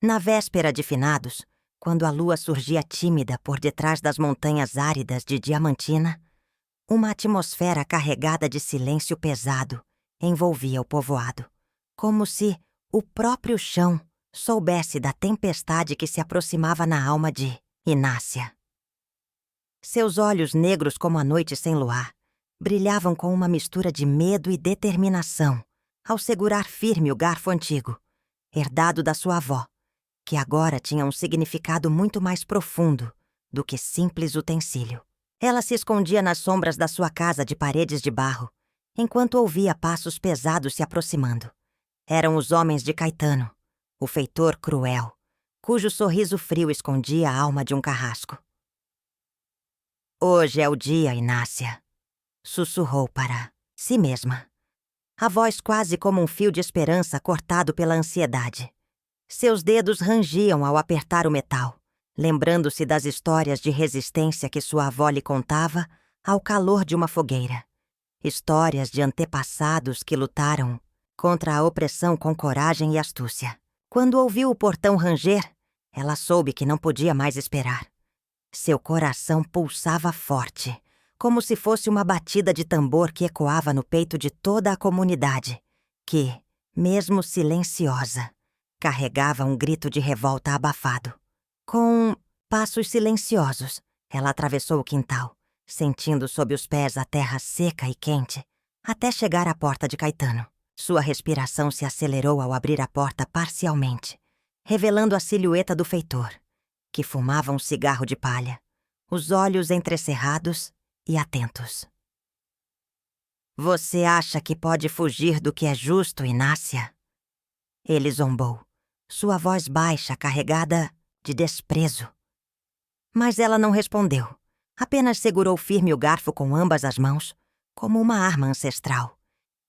Na véspera de finados, quando a lua surgia tímida por detrás das montanhas áridas de Diamantina, uma atmosfera carregada de silêncio pesado envolvia o povoado, como se o próprio chão soubesse da tempestade que se aproximava na alma de Inácia. Seus olhos negros como a noite sem luar brilhavam com uma mistura de medo e determinação ao segurar firme o garfo antigo, herdado da sua avó, que agora tinha um significado muito mais profundo do que simples utensílio. Ela se escondia nas sombras da sua casa de paredes de barro, enquanto ouvia passos pesados se aproximando. Eram os homens de Caetano, o feitor cruel, cujo sorriso frio escondia a alma de um carrasco. "Hoje é o dia, Inácia", sussurrou para si mesma, a voz quase como um fio de esperança cortado pela ansiedade. Seus dedos rangiam ao apertar o metal, lembrando-se das histórias de resistência que sua avó lhe contava ao calor de uma fogueira. Histórias de antepassados que lutaram contra a opressão com coragem e astúcia. Quando ouviu o portão ranger, ela soube que não podia mais esperar. Seu coração pulsava forte, como se fosse uma batida de tambor que ecoava no peito de toda a comunidade, que, mesmo silenciosa, carregava um grito de revolta abafado. Com passos silenciosos, ela atravessou o quintal, sentindo sob os pés a terra seca e quente, até chegar à porta de Caetano. Sua respiração se acelerou ao abrir a porta parcialmente, revelando a silhueta do feitor, que fumava um cigarro de palha, os olhos entrecerrados e atentos. "Você acha que pode fugir do que é justo, Inácia?" Ele zombou, sua voz baixa carregada de desprezo. Mas ela não respondeu, apenas segurou firme o garfo com ambas as mãos, como uma arma ancestral,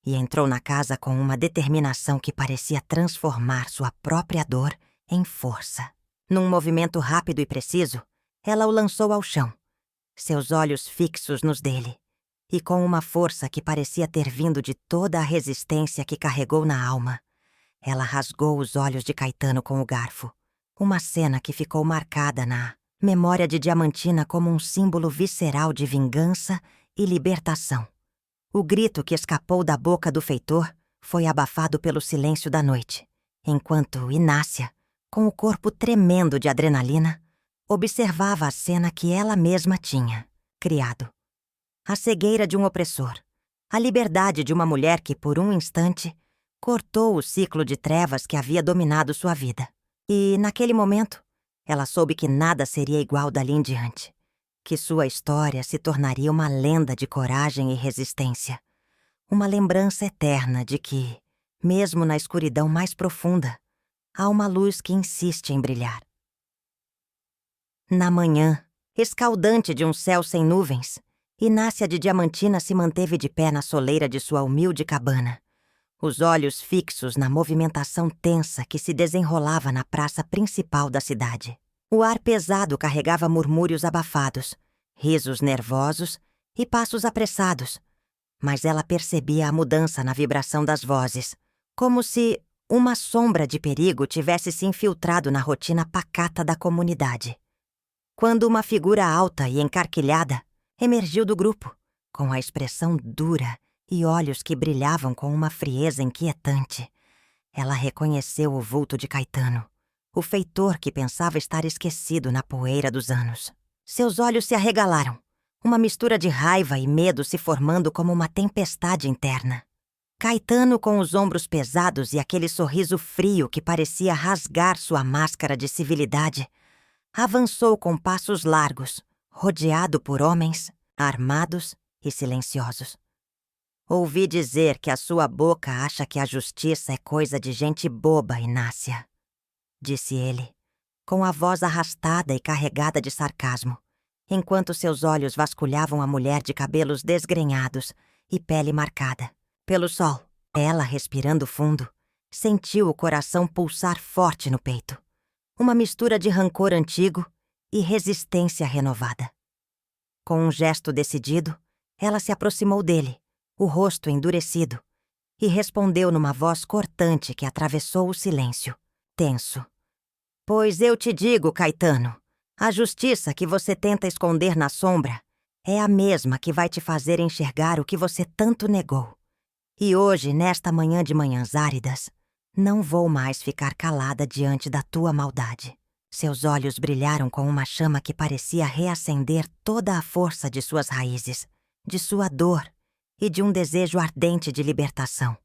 e entrou na casa com uma determinação que parecia transformar sua própria dor em força. Num movimento rápido e preciso, ela o lançou ao chão, seus olhos fixos nos dele, e com uma força que parecia ter vindo de toda a resistência que carregou na alma, ela rasgou os olhos de Caetano com o garfo, uma cena que ficou marcada na memória de Diamantina como um símbolo visceral de vingança e libertação. O grito que escapou da boca do feitor foi abafado pelo silêncio da noite, enquanto Inácia, com o corpo tremendo de adrenalina, observava a cena que ela mesma tinha criado. A cegueira de um opressor, a liberdade de uma mulher que, por um instante, cortou o ciclo de trevas que havia dominado sua vida. E, naquele momento, ela soube que nada seria igual dali em diante, que sua história se tornaria uma lenda de coragem e resistência, uma lembrança eterna de que, mesmo na escuridão mais profunda, há uma luz que insiste em brilhar. Na manhã, escaldante de um céu sem nuvens, Inácia de Diamantina se manteve de pé na soleira de sua humilde cabana, os olhos fixos na movimentação tensa que se desenrolava na praça principal da cidade. O ar pesado carregava murmúrios abafados, risos nervosos e passos apressados, mas ela percebia a mudança na vibração das vozes, como se uma sombra de perigo tivesse se infiltrado na rotina pacata da comunidade. Quando uma figura alta e encarquilhada emergiu do grupo, com a expressão dura e olhos que brilhavam com uma frieza inquietante, ela reconheceu o vulto de Caetano, o feitor que pensava estar esquecido na poeira dos anos. Seus olhos se arregalaram, uma mistura de raiva e medo se formando como uma tempestade interna. Caetano, com os ombros pesados e aquele sorriso frio que parecia rasgar sua máscara de civilidade, avançou com passos largos, rodeado por homens, armados e silenciosos. "Ouvi dizer que a sua boca acha que a justiça é coisa de gente boba, Inácia", disse ele, com a voz arrastada e carregada de sarcasmo, enquanto seus olhos vasculhavam a mulher de cabelos desgrenhados e pele marcada pelo sol. Ela, respirando fundo, sentiu o coração pulsar forte no peito, uma mistura de rancor antigo e resistência renovada. Com um gesto decidido, ela se aproximou dele, o rosto endurecido, e respondeu numa voz cortante que atravessou o silêncio, tenso: Pois eu te digo, Caetano, a justiça que você tenta esconder na sombra é a mesma que vai te fazer enxergar o que você tanto negou. E hoje, nesta manhã de manhãs áridas, não vou mais ficar calada diante da tua maldade. Seus olhos brilharam com uma chama que parecia reacender toda a força de suas raízes, de sua dor e de um desejo ardente de libertação.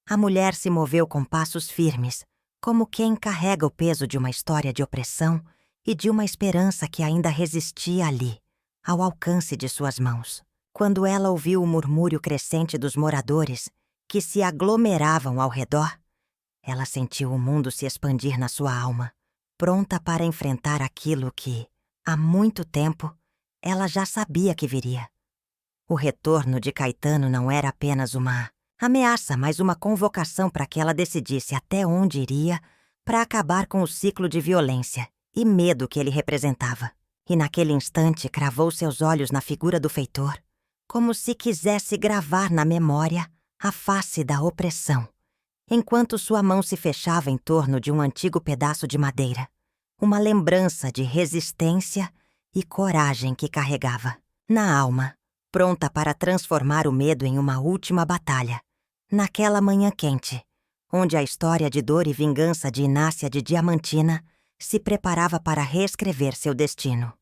A mulher se moveu com passos firmes, como quem carrega o peso de uma história de opressão e de uma esperança que ainda resistia ali, ao alcance de suas mãos. Quando ela ouviu o murmúrio crescente dos moradores, que se aglomeravam ao redor, ela sentiu o mundo se expandir na sua alma, pronta para enfrentar aquilo que, há muito tempo, ela já sabia que viria. O retorno de Caetano não era apenas uma ameaça, mas uma convocação para que ela decidisse até onde iria para acabar com o ciclo de violência e medo que ele representava. E naquele instante cravou seus olhos na figura do feitor, como se quisesse gravar na memória a face da opressão, enquanto sua mão se fechava em torno de um antigo pedaço de madeira, uma lembrança de resistência e coragem que carregava na alma, pronta para transformar o medo em uma última batalha, naquela manhã quente, onde a história de dor e vingança de Inácia de Diamantina se preparava para reescrever seu destino.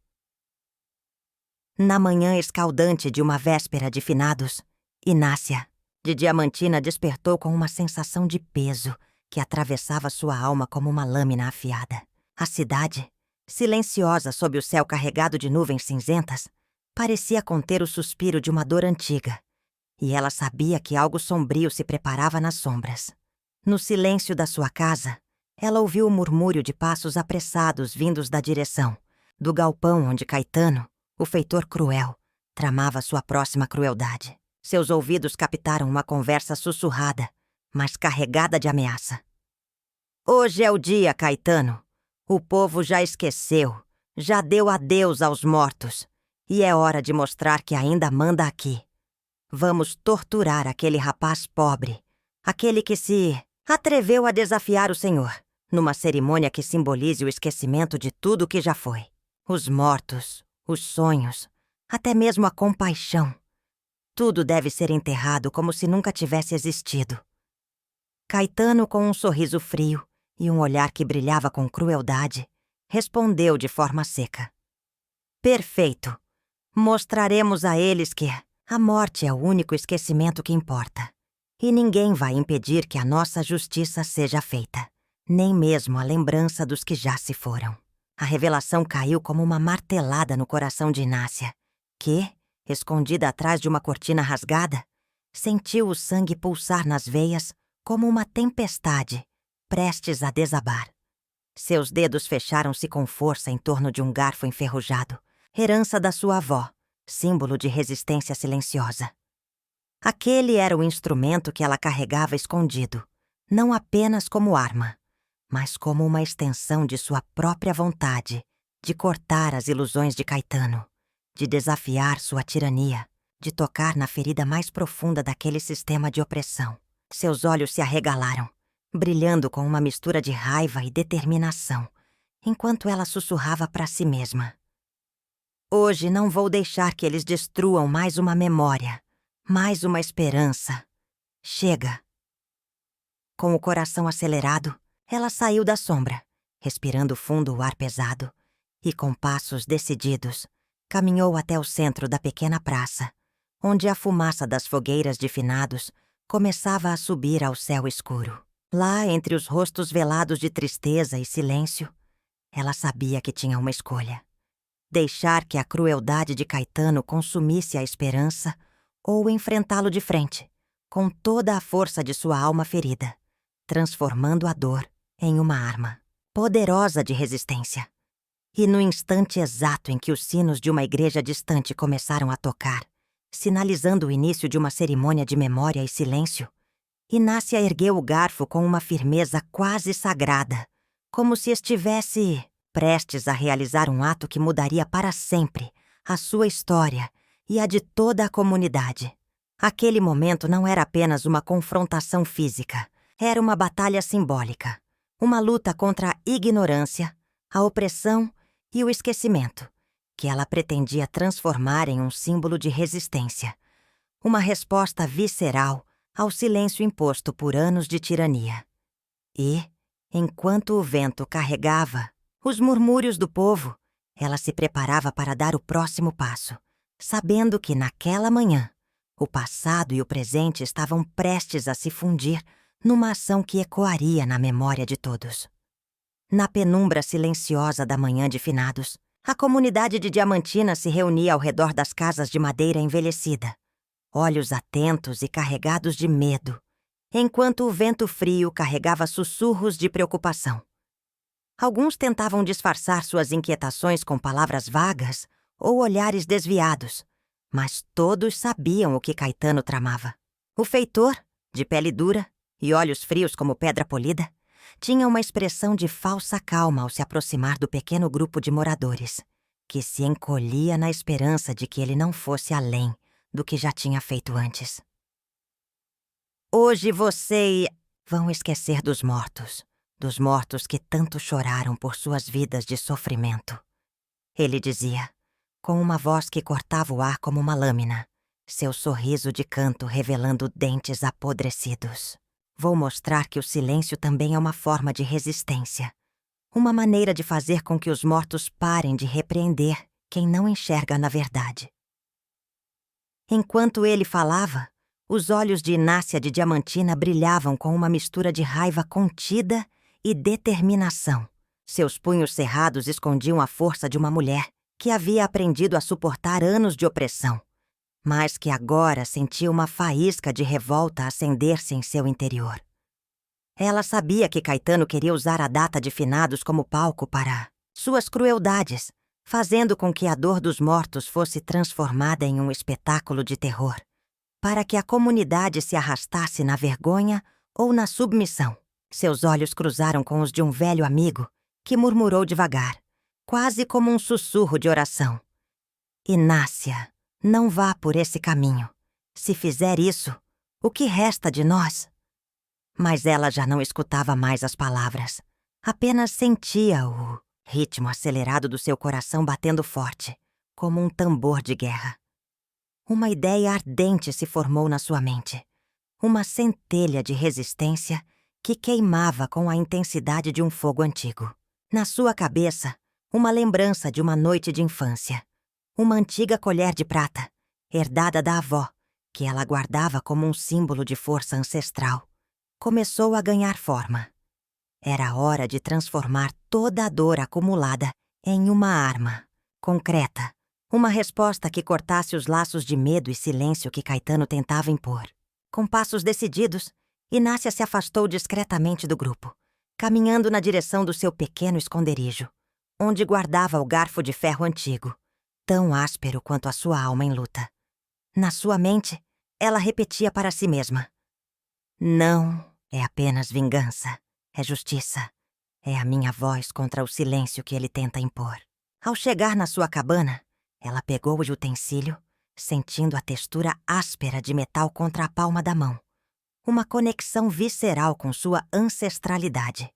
Na manhã escaldante de uma véspera de finados, Inácia de Diamantina despertou com uma sensação de peso que atravessava sua alma como uma lâmina afiada. A cidade, silenciosa sob o céu carregado de nuvens cinzentas, parecia conter o suspiro de uma dor antiga, e ela sabia que algo sombrio se preparava nas sombras. No silêncio da sua casa, ela ouviu o murmúrio de passos apressados vindos da direção, do galpão onde Caetano, o feitor cruel, tramava sua próxima crueldade. Seus ouvidos captaram uma conversa sussurrada, mas carregada de ameaça. Hoje é o dia, Caetano. O povo já esqueceu, já deu adeus aos mortos, e é hora de mostrar que ainda manda aqui. Vamos torturar aquele rapaz pobre, aquele que se atreveu a desafiar o Senhor, numa cerimônia que simbolize o esquecimento de tudo o que já foi. Os mortos, os sonhos, até mesmo a compaixão. Tudo deve ser enterrado como se nunca tivesse existido. Caetano, com um sorriso frio e um olhar que brilhava com crueldade, respondeu de forma seca. Perfeito. Mostraremos a eles que a morte é o único esquecimento que importa. E ninguém vai impedir que a nossa justiça seja feita, nem mesmo a lembrança dos que já se foram. A revelação caiu como uma martelada no coração de Inácia, que, escondida atrás de uma cortina rasgada, sentiu o sangue pulsar nas veias como uma tempestade, prestes a desabar. Seus dedos fecharam-se com força em torno de um garfo enferrujado, herança da sua avó, símbolo de resistência silenciosa. Aquele era o instrumento que ela carregava escondido, não apenas como arma, mas como uma extensão de sua própria vontade de cortar as ilusões de Caetano, de desafiar sua tirania, de tocar na ferida mais profunda daquele sistema de opressão. Seus olhos se arregalaram, brilhando com uma mistura de raiva e determinação, enquanto ela sussurrava para si mesma. Hoje não vou deixar que eles destruam mais uma memória, mais uma esperança. Chega. Com o coração acelerado, ela saiu da sombra, respirando fundo o ar pesado, e com passos decididos, caminhou até o centro da pequena praça, onde a fumaça das fogueiras de finados começava a subir ao céu escuro. Lá, entre os rostos velados de tristeza e silêncio, ela sabia que tinha uma escolha. Deixar que a crueldade de Caetano consumisse a esperança ou enfrentá-lo de frente, com toda a força de sua alma ferida, transformando a dor em uma arma poderosa de resistência. E no instante exato em que os sinos de uma igreja distante começaram a tocar, sinalizando o início de uma cerimônia de memória e silêncio, Inácia ergueu o garfo com uma firmeza quase sagrada, como se estivesse prestes a realizar um ato que mudaria para sempre a sua história e a de toda a comunidade. Aquele momento não era apenas uma confrontação física, era uma batalha simbólica, uma luta contra a ignorância, a opressão e o esquecimento, que ela pretendia transformar em um símbolo de resistência, uma resposta visceral ao silêncio imposto por anos de tirania. E, enquanto o vento carregava os murmúrios do povo, ela se preparava para dar o próximo passo, sabendo que naquela manhã o passado e o presente estavam prestes a se fundir numa ação que ecoaria na memória de todos. Na penumbra silenciosa da manhã de finados, a comunidade de Diamantina se reunia ao redor das casas de madeira envelhecida, olhos atentos e carregados de medo, enquanto o vento frio carregava sussurros de preocupação. Alguns tentavam disfarçar suas inquietações com palavras vagas ou olhares desviados, mas todos sabiam o que Caetano tramava. O feitor, de pele dura e olhos frios como pedra polida, tinha uma expressão de falsa calma ao se aproximar do pequeno grupo de moradores, que se encolhia na esperança de que ele não fosse além do que já tinha feito antes. Hoje vão esquecer dos mortos que tanto choraram por suas vidas de sofrimento. Ele dizia, com uma voz que cortava o ar como uma lâmina, seu sorriso de canto revelando dentes apodrecidos. Vou mostrar que o silêncio também é uma forma de resistência, uma maneira de fazer com que os mortos parem de repreender quem não enxerga na verdade. Enquanto ele falava, os olhos de Inácia de Diamantina brilhavam com uma mistura de raiva contida e determinação. Seus punhos cerrados escondiam a força de uma mulher que havia aprendido a suportar anos de opressão, mas que agora sentia uma faísca de revolta acender-se em seu interior. Ela sabia que Caetano queria usar a data de finados como palco para suas crueldades, fazendo com que a dor dos mortos fosse transformada em um espetáculo de terror, para que a comunidade se arrastasse na vergonha ou na submissão. Seus olhos cruzaram com os de um velho amigo, que murmurou devagar, quase como um sussurro de oração. Inácia, não vá por esse caminho. Se fizer isso, o que resta de nós? Mas ela já não escutava mais as palavras. Apenas sentia o ritmo acelerado do seu coração batendo forte, como um tambor de guerra. Uma ideia ardente se formou na sua mente. Uma centelha de resistência que queimava com a intensidade de um fogo antigo. Na sua cabeça, uma lembrança de uma noite de infância. Uma antiga colher de prata, herdada da avó, que ela guardava como um símbolo de força ancestral, começou a ganhar forma. Era hora de transformar toda a dor acumulada em uma arma, concreta, uma resposta que cortasse os laços de medo e silêncio que Caetano tentava impor. Com passos decididos, Inácia se afastou discretamente do grupo, caminhando na direção do seu pequeno esconderijo, onde guardava o garfo de ferro antigo, tão áspero quanto a sua alma em luta. Na sua mente, ela repetia para si mesma: não é apenas vingança, é justiça. É a minha voz contra o silêncio que ele tenta impor. Ao chegar na sua cabana, ela pegou o utensílio, sentindo a textura áspera de metal contra a palma da mão. Uma conexão visceral com sua ancestralidade.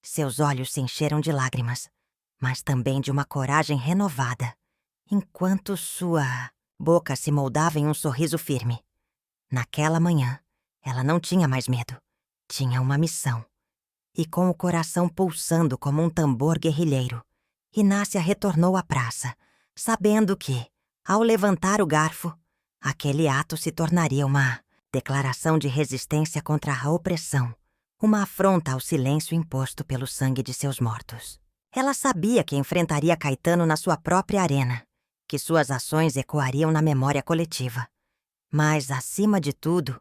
Seus olhos se encheram de lágrimas, mas também de uma coragem renovada, enquanto sua boca se moldava em um sorriso firme. Naquela manhã, ela não tinha mais medo. Tinha uma missão. E com o coração pulsando como um tambor guerrilheiro, Inácia retornou à praça, sabendo que, ao levantar o garfo, aquele ato se tornaria uma declaração de resistência contra a opressão, uma afronta ao silêncio imposto pelo sangue de seus mortos. Ela sabia que enfrentaria Caetano na sua própria arena, que suas ações ecoariam na memória coletiva. Mas, acima de tudo,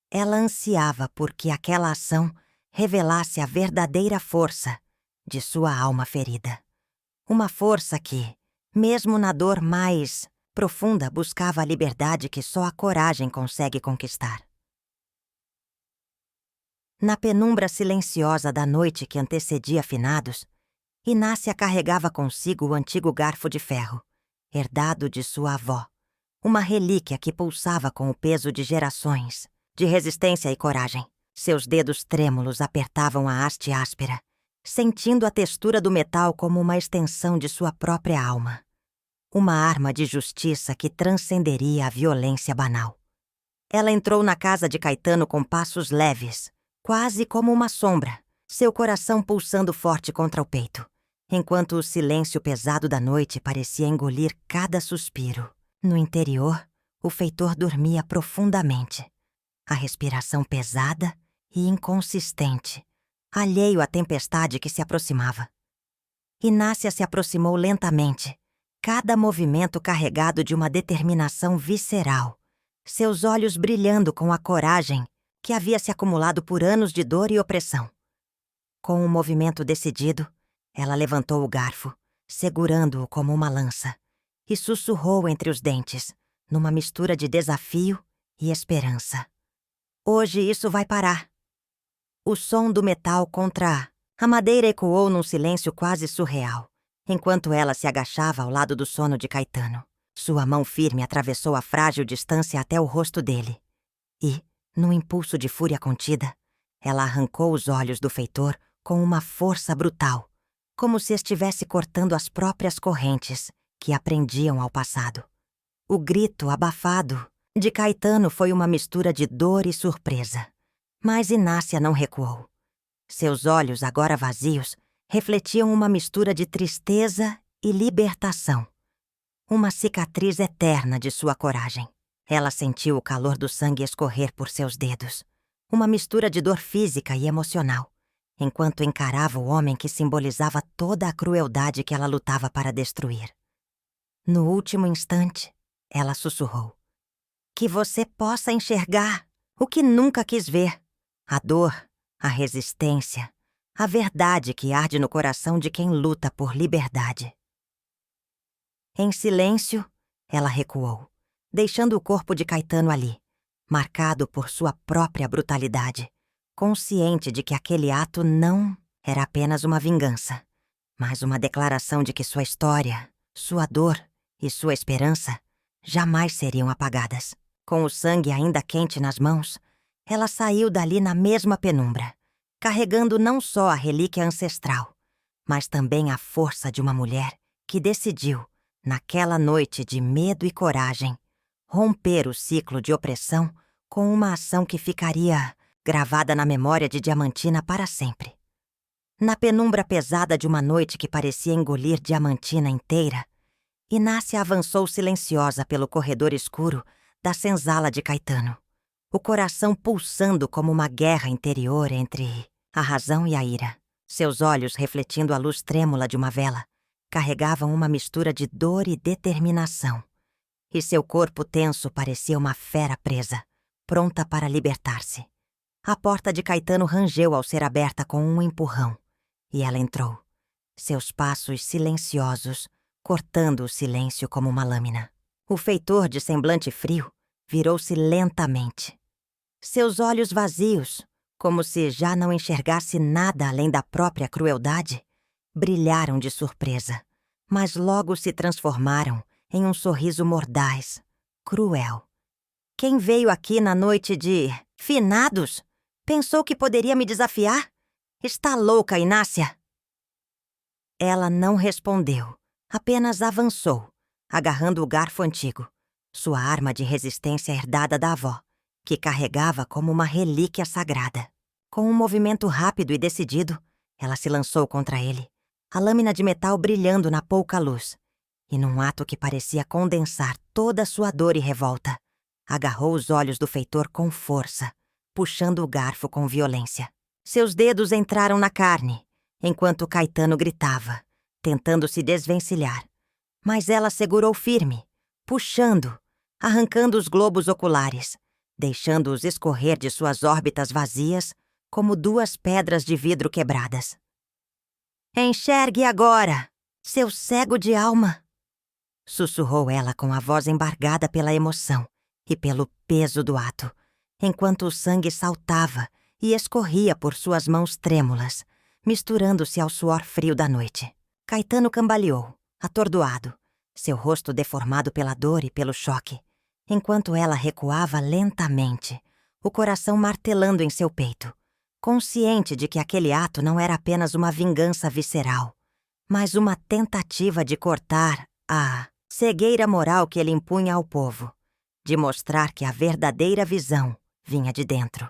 ela ansiava por que aquela ação revelasse a verdadeira força de sua alma ferida. Uma força que, mesmo na dor mais profunda, buscava a liberdade que só a coragem consegue conquistar. Na penumbra silenciosa da noite que antecedia finados, Inácia carregava consigo o antigo garfo de ferro, herdado de sua avó, uma relíquia que pulsava com o peso de gerações, de resistência e coragem. Seus dedos trêmulos apertavam a haste áspera, sentindo a textura do metal como uma extensão de sua própria alma. Uma arma de justiça que transcenderia a violência banal. Ela entrou na casa de Caetano com passos leves, quase como uma sombra, seu coração pulsando forte contra o peito, enquanto o silêncio pesado da noite parecia engolir cada suspiro. No interior, o feitor dormia profundamente, a respiração pesada e inconsistente, alheio à tempestade que se aproximava. Inácia se aproximou lentamente, cada movimento carregado de uma determinação visceral, seus olhos brilhando com a coragem que havia se acumulado por anos de dor e opressão. Com um movimento decidido, ela levantou o garfo, segurando-o como uma lança, e sussurrou entre os dentes, numa mistura de desafio e esperança. Hoje isso vai parar. O som do metal contra a madeira ecoou num silêncio quase surreal, enquanto ela se agachava ao lado do sono de Caetano. Sua mão firme atravessou a frágil distância até o rosto dele. E, num impulso de fúria contida, ela arrancou os olhos do feitor com uma força brutal, como se estivesse cortando as próprias correntes que a prendiam ao passado. O grito abafado de Caetano foi uma mistura de dor e surpresa, mas Inácia não recuou. Seus olhos, agora vazios, refletiam uma mistura de tristeza e libertação. Uma cicatriz eterna de sua coragem. Ela sentiu o calor do sangue escorrer por seus dedos, uma mistura de dor física e emocional, enquanto encarava o homem que simbolizava toda a crueldade que ela lutava para destruir. No último instante, ela sussurrou: "Que você possa enxergar o que nunca quis ver, a dor, a resistência, a verdade que arde no coração de quem luta por liberdade." Em silêncio, ela recuou, deixando o corpo de Caetano ali, marcado por sua própria brutalidade, consciente de que aquele ato não era apenas uma vingança, mas uma declaração de que sua história, sua dor e sua esperança jamais seriam apagadas. Com o sangue ainda quente nas mãos, ela saiu dali na mesma penumbra, carregando não só a relíquia ancestral, mas também a força de uma mulher que decidiu, naquela noite de medo e coragem, romper o ciclo de opressão com uma ação que ficaria gravada na memória de Diamantina para sempre. Na penumbra pesada de uma noite que parecia engolir Diamantina inteira, Inácia avançou silenciosa pelo corredor escuro da senzala de Caetano, o coração pulsando como uma guerra interior entre a razão e a ira. Seus olhos, refletindo a luz trêmula de uma vela, carregavam uma mistura de dor e determinação. E seu corpo tenso parecia uma fera presa, pronta para libertar-se. A porta de Caetano rangeu ao ser aberta com um empurrão, e ela entrou, seus passos silenciosos, cortando o silêncio como uma lâmina. O feitor, de semblante frio, virou-se lentamente. Seus olhos vazios, como se já não enxergasse nada além da própria crueldade, brilharam de surpresa, mas logo se transformaram em um sorriso mordaz, cruel. Quem veio aqui na noite de finados pensou que poderia me desafiar? Está louca, Inácia? Ela não respondeu, apenas avançou, agarrando o garfo antigo, sua arma de resistência herdada da avó, que carregava como uma relíquia sagrada. Com um movimento rápido e decidido, ela se lançou contra ele, a lâmina de metal brilhando na pouca luz, e num ato que parecia condensar toda a sua dor e revolta, agarrou os olhos do feitor com força, puxando o garfo com violência. Seus dedos entraram na carne, enquanto Caetano gritava, tentando se desvencilhar. Mas ela segurou firme, puxando, arrancando os globos oculares, deixando-os escorrer de suas órbitas vazias como duas pedras de vidro quebradas. "Enxergue agora, seu cego de alma!" sussurrou ela com a voz embargada pela emoção e pelo peso do ato, enquanto o sangue saltava e escorria por suas mãos trêmulas, misturando-se ao suor frio da noite. Caetano cambaleou, atordoado, seu rosto deformado pela dor e pelo choque, enquanto ela recuava lentamente, o coração martelando em seu peito, consciente de que aquele ato não era apenas uma vingança visceral, mas uma tentativa de cortar a cegueira moral que ele impunha ao povo, de mostrar que a verdadeira visão vinha de dentro,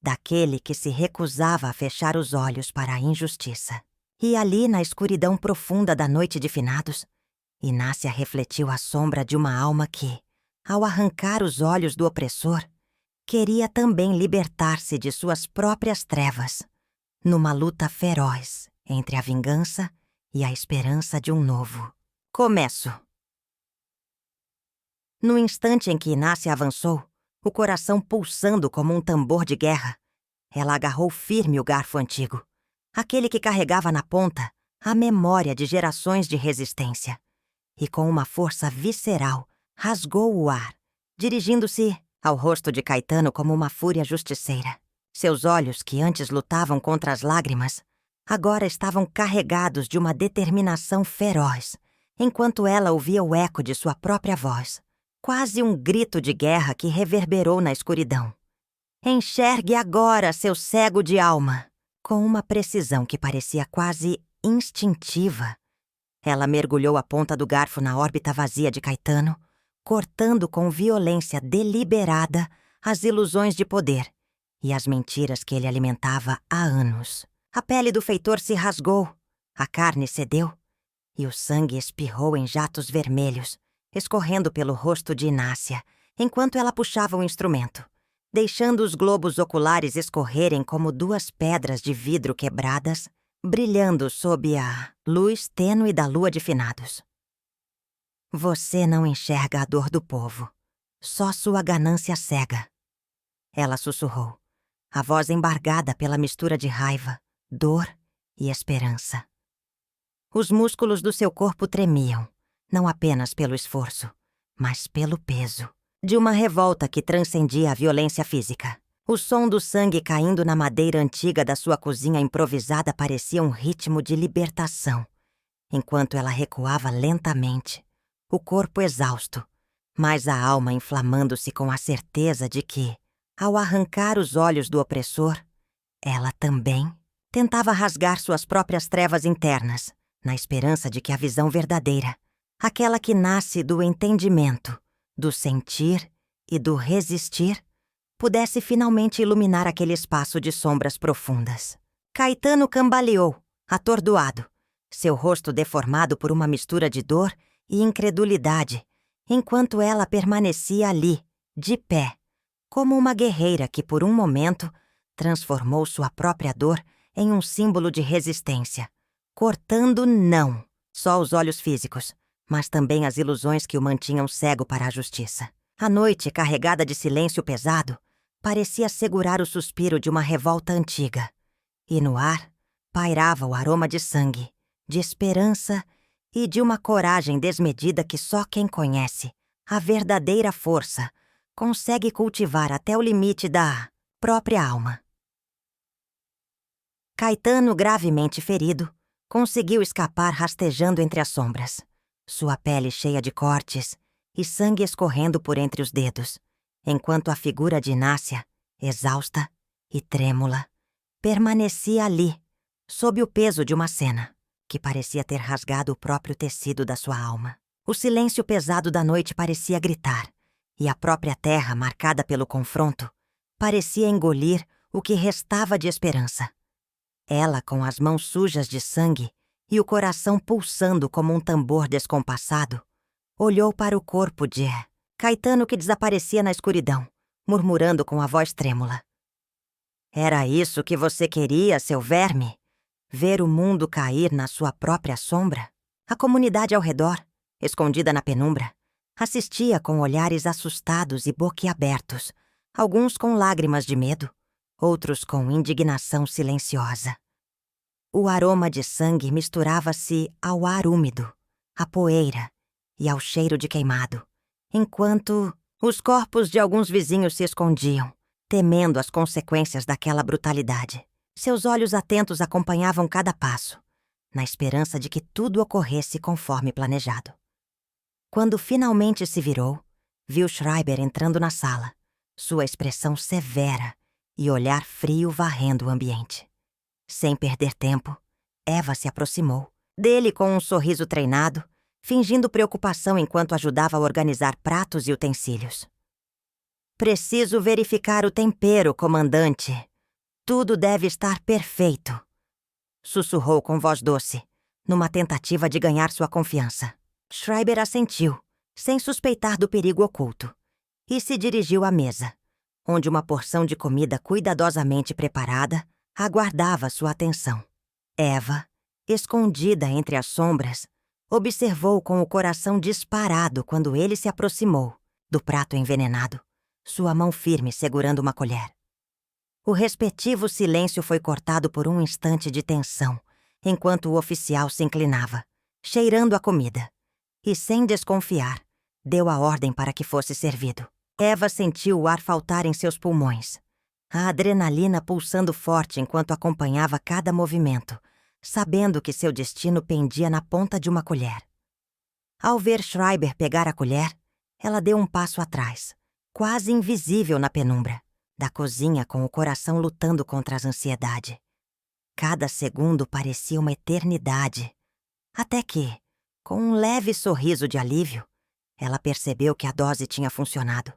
daquele que se recusava a fechar os olhos para a injustiça. E ali, na escuridão profunda da noite de finados, Inácia refletiu a sombra de uma alma que, ao arrancar os olhos do opressor, queria também libertar-se de suas próprias trevas, numa luta feroz entre a vingança e a esperança de um novo começo. No instante em que Inácia avançou, o coração pulsando como um tambor de guerra, ela agarrou firme o garfo antigo, aquele que carregava na ponta a memória de gerações de resistência, e com uma força visceral rasgou o ar, dirigindo-se ao rosto de Caetano como uma fúria justiceira. Seus olhos, que antes lutavam contra as lágrimas, agora estavam carregados de uma determinação feroz, enquanto ela ouvia o eco de sua própria voz, quase um grito de guerra que reverberou na escuridão. Enxergue agora, seu cego de alma! Com uma precisão que parecia quase instintiva, ela mergulhou a ponta do garfo na órbita vazia de Caetano, cortando com violência deliberada as ilusões de poder e as mentiras que ele alimentava há anos. A pele do feitor se rasgou, a carne cedeu e o sangue espirrou em jatos vermelhos, escorrendo pelo rosto de Inácia, enquanto ela puxava o instrumento, deixando os globos oculares escorrerem como duas pedras de vidro quebradas, brilhando sob a luz tênue da lua de finados. Você não enxerga a dor do povo, só sua ganância cega. Ela sussurrou, a voz embargada pela mistura de raiva, dor e esperança. Os músculos do seu corpo tremiam, não apenas pelo esforço, mas pelo peso de uma revolta que transcendia a violência física. O som do sangue caindo na madeira antiga da sua cozinha improvisada parecia um ritmo de libertação, enquanto ela recuava lentamente, o corpo exausto, mas a alma inflamando-se com a certeza de que, ao arrancar os olhos do opressor, ela também tentava rasgar suas próprias trevas internas, na esperança de que a visão verdadeira, aquela que nasce do entendimento, do sentir e do resistir, pudesse finalmente iluminar aquele espaço de sombras profundas. Caetano cambaleou, atordoado, seu rosto deformado por uma mistura de dor e incredulidade, enquanto ela permanecia ali, de pé, como uma guerreira que por um momento transformou sua própria dor em um símbolo de resistência, cortando não só os olhos físicos, mas também as ilusões que o mantinham cego para a justiça. A noite, carregada de silêncio pesado, parecia segurar o suspiro de uma revolta antiga, e no ar pairava o aroma de sangue, de esperança e de uma coragem desmedida que só quem conhece a verdadeira força consegue cultivar até o limite da própria alma. Caetano, gravemente ferido, conseguiu escapar rastejando entre as sombras, sua pele cheia de cortes e sangue escorrendo por entre os dedos, enquanto a figura de Inácia, exausta e trêmula, permanecia ali, sob o peso de uma cena que parecia ter rasgado o próprio tecido da sua alma. O silêncio pesado da noite parecia gritar, e a própria terra, marcada pelo confronto, parecia engolir o que restava de esperança. Ela, com as mãos sujas de sangue e o coração pulsando como um tambor descompassado, olhou para o corpo de Caetano que desaparecia na escuridão, murmurando com a voz trêmula. Era isso que você queria, seu verme? Ver o mundo cair na sua própria sombra? A comunidade ao redor, escondida na penumbra, assistia com olhares assustados e boquiabertos, alguns com lágrimas de medo, outros com indignação silenciosa. O aroma de sangue misturava-se ao ar úmido, à poeira e ao cheiro de queimado, enquanto os corpos de alguns vizinhos se escondiam, temendo as consequências daquela brutalidade. Seus olhos atentos acompanhavam cada passo, na esperança de que tudo ocorresse conforme planejado. Quando finalmente se virou, viu Schreiber entrando na sala, sua expressão severa e olhar frio varrendo o ambiente. Sem perder tempo, Eva se aproximou dele com um sorriso treinado, fingindo preocupação enquanto ajudava a organizar pratos e utensílios. Preciso verificar o tempero, comandante. Tudo deve estar perfeito. Sussurrou com voz doce, numa tentativa de ganhar sua confiança. Schreiber assentiu, sem suspeitar do perigo oculto, e se dirigiu à mesa, onde uma porção de comida cuidadosamente preparada aguardava sua atenção. Eva, escondida entre as sombras, observou com o coração disparado quando ele se aproximou do prato envenenado, sua mão firme segurando uma colher. O respectivo silêncio foi cortado por um instante de tensão, enquanto o oficial se inclinava, cheirando a comida, e, sem desconfiar, deu a ordem para que fosse servido. Eva sentiu o ar faltar em seus pulmões, a adrenalina pulsando forte enquanto acompanhava cada movimento, sabendo que seu destino pendia na ponta de uma colher. Ao ver Schreiber pegar a colher, ela deu um passo atrás, quase invisível na penumbra, da cozinha com o coração lutando contra a ansiedade. Cada segundo parecia uma eternidade, até que, com um leve sorriso de alívio, ela percebeu que a dose tinha funcionado.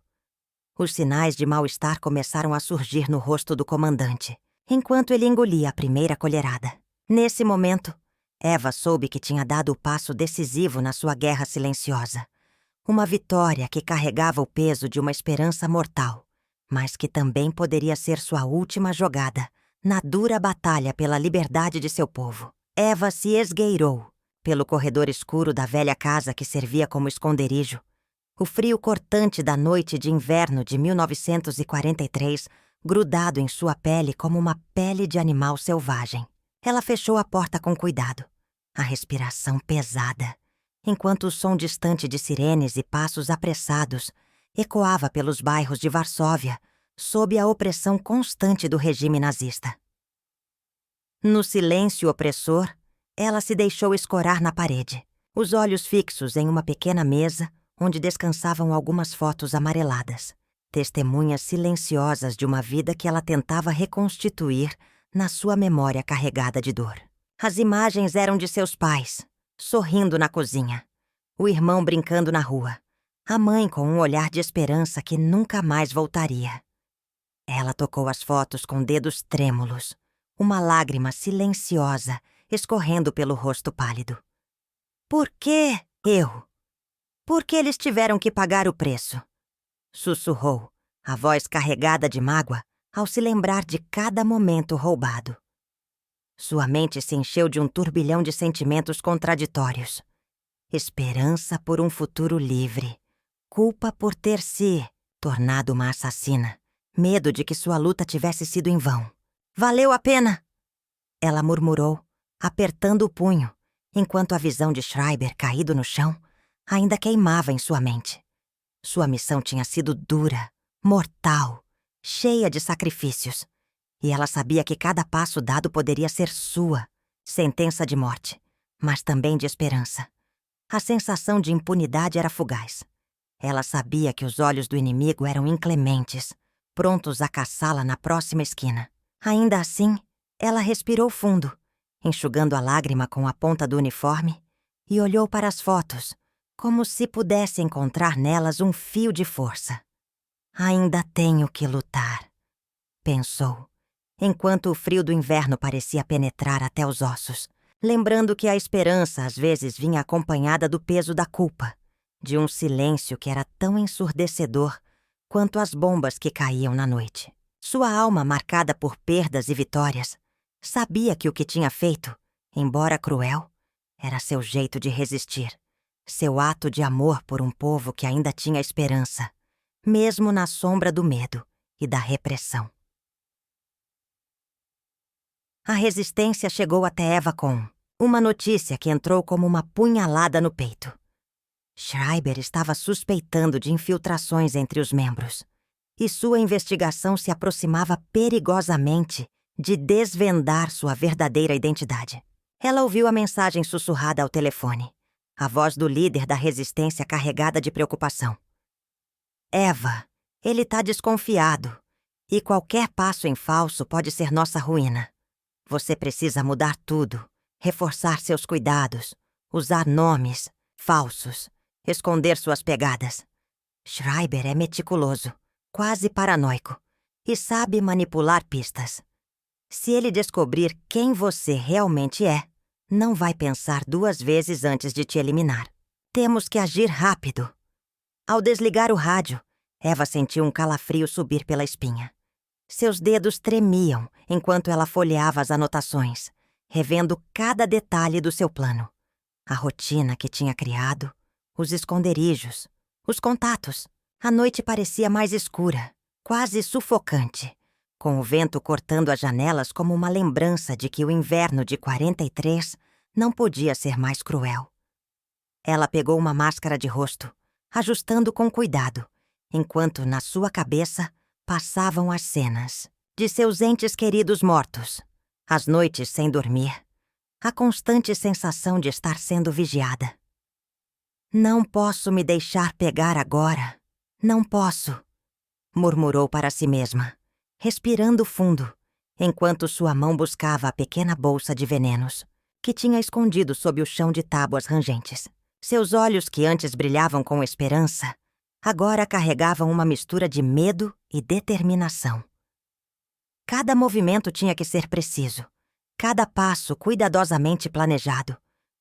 Os sinais de mal-estar começaram a surgir no rosto do comandante, enquanto ele engolia a primeira colherada. Nesse momento, Eva soube que tinha dado o passo decisivo na sua guerra silenciosa. Uma vitória que carregava o peso de uma esperança mortal, mas que também poderia ser sua última jogada na dura batalha pela liberdade de seu povo. Eva se esgueirou pelo corredor escuro da velha casa que servia como esconderijo. O frio cortante da noite de inverno de 1943 grudado em sua pele como uma pele de animal selvagem. Ela fechou a porta com cuidado, a respiração pesada, enquanto o som distante de sirenes e passos apressados ecoava pelos bairros de Varsóvia, sob a opressão constante do regime nazista. No silêncio opressor, ela se deixou escorar na parede, os olhos fixos em uma pequena mesa onde descansavam algumas fotos amareladas, testemunhas silenciosas de uma vida que ela tentava reconstituir na sua memória carregada de dor. As imagens eram de seus pais, sorrindo na cozinha, o irmão brincando na rua, a mãe com um olhar de esperança que nunca mais voltaria. Ela tocou as fotos com dedos trêmulos, uma lágrima silenciosa escorrendo pelo rosto pálido. Por que eu? Por que eles tiveram que pagar o preço? Sussurrou, a voz carregada de mágoa ao se lembrar de cada momento roubado. Sua mente se encheu de um turbilhão de sentimentos contraditórios. Esperança por um futuro livre. Culpa por ter se tornado uma assassina. Medo de que sua luta tivesse sido em vão. Valeu a pena! Ela murmurou, apertando o punho, enquanto a visão de Schreiber caído no chão ainda queimava em sua mente. Sua missão tinha sido dura, mortal, cheia de sacrifícios, e ela sabia que cada passo dado poderia ser sua sentença de morte, mas também de esperança. A sensação de impunidade era fugaz. Ela sabia que os olhos do inimigo eram inclementes, prontos a caçá-la na próxima esquina. Ainda assim, ela respirou fundo, enxugando a lágrima com a ponta do uniforme, e olhou para as fotos, como se pudesse encontrar nelas um fio de força. Ainda tenho que lutar, pensou, enquanto o frio do inverno parecia penetrar até os ossos, lembrando que a esperança às vezes vinha acompanhada do peso da culpa, de um silêncio que era tão ensurdecedor quanto as bombas que caíam na noite. Sua alma, marcada por perdas e vitórias, sabia que o que tinha feito, embora cruel, era seu jeito de resistir, seu ato de amor por um povo que ainda tinha esperança, mesmo na sombra do medo e da repressão. A resistência chegou até Eva com uma notícia que entrou como uma punhalada no peito. Schreiber estava suspeitando de infiltrações entre os membros, e sua investigação se aproximava perigosamente de desvendar sua verdadeira identidade. Ela ouviu a mensagem sussurrada ao telefone, a voz do líder da resistência carregada de preocupação. Eva, ele tá desconfiado. E qualquer passo em falso pode ser nossa ruína. Você precisa mudar tudo, reforçar seus cuidados, usar nomes falsos, esconder suas pegadas. Schreiber é meticuloso, quase paranoico, e sabe manipular pistas. Se ele descobrir quem você realmente é, não vai pensar 2 vezes antes de te eliminar. Temos que agir rápido. Ao desligar o rádio, Eva sentiu um calafrio subir pela espinha. Seus dedos tremiam enquanto ela folheava as anotações, revendo cada detalhe do seu plano. A rotina que tinha criado, os esconderijos, os contatos. A noite parecia mais escura, quase sufocante, com o vento cortando as janelas como uma lembrança de que o inverno de 43 não podia ser mais cruel. Ela pegou uma máscara de rosto, ajustando com cuidado, enquanto na sua cabeça passavam as cenas de seus entes queridos mortos, as noites sem dormir, a constante sensação de estar sendo vigiada. Não posso me deixar pegar agora. Não posso, murmurou para si mesma, respirando fundo, enquanto sua mão buscava a pequena bolsa de venenos, que tinha escondido sob o chão de tábuas rangentes. Seus olhos, que antes brilhavam com esperança, agora carregavam uma mistura de medo e determinação. Cada movimento tinha que ser preciso, cada passo cuidadosamente planejado,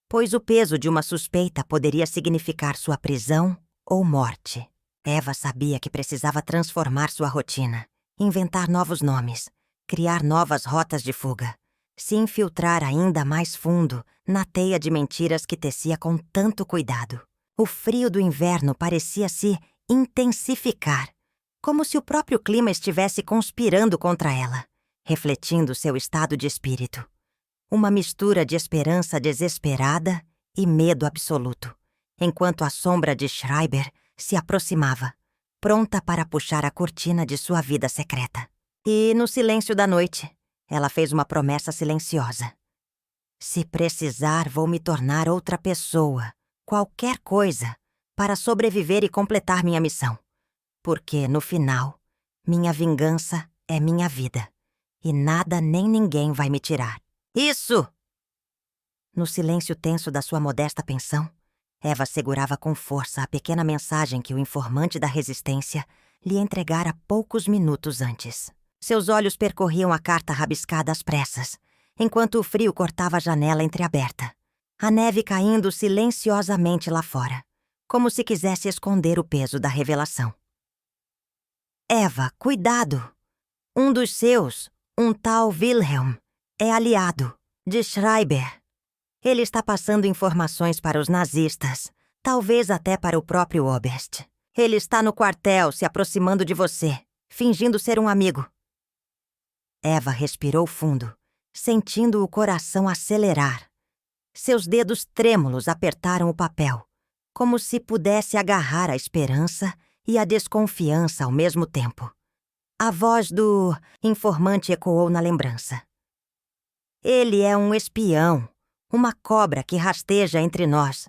pois o peso de uma suspeita poderia significar sua prisão ou morte. Eva sabia que precisava transformar sua rotina, inventar novos nomes, criar novas rotas de fuga, se infiltrar ainda mais fundo na teia de mentiras que tecia com tanto cuidado. O frio do inverno parecia se intensificar, como se o próprio clima estivesse conspirando contra ela, refletindo seu estado de espírito. Uma mistura de esperança desesperada e medo absoluto, enquanto a sombra de Schreiber se aproximava, pronta para puxar a cortina de sua vida secreta. E, no silêncio da noite, ela fez uma promessa silenciosa. Se precisar, vou me tornar outra pessoa, qualquer coisa, para sobreviver e completar minha missão. Porque, no final, minha vingança é minha vida, e nada nem ninguém vai me tirar. Isso! No silêncio tenso da sua modesta pensão, Eva segurava com força a pequena mensagem que o informante da resistência lhe entregara poucos minutos antes. Seus olhos percorriam a carta rabiscada às pressas, enquanto o frio cortava a janela entreaberta, a neve caindo silenciosamente lá fora, como se quisesse esconder o peso da revelação. Eva, cuidado! Um dos seus, um tal Wilhelm, é aliado de Schreiber. Ele está passando informações para os nazistas, talvez até para o próprio Oberst. Ele está no quartel, se aproximando de você, fingindo ser um amigo. Eva respirou fundo, sentindo o coração acelerar. Seus dedos trêmulos apertaram o papel, como se pudesse agarrar a esperança e a desconfiança ao mesmo tempo. A voz do informante ecoou na lembrança. Ele é um espião, uma cobra que rasteja entre nós.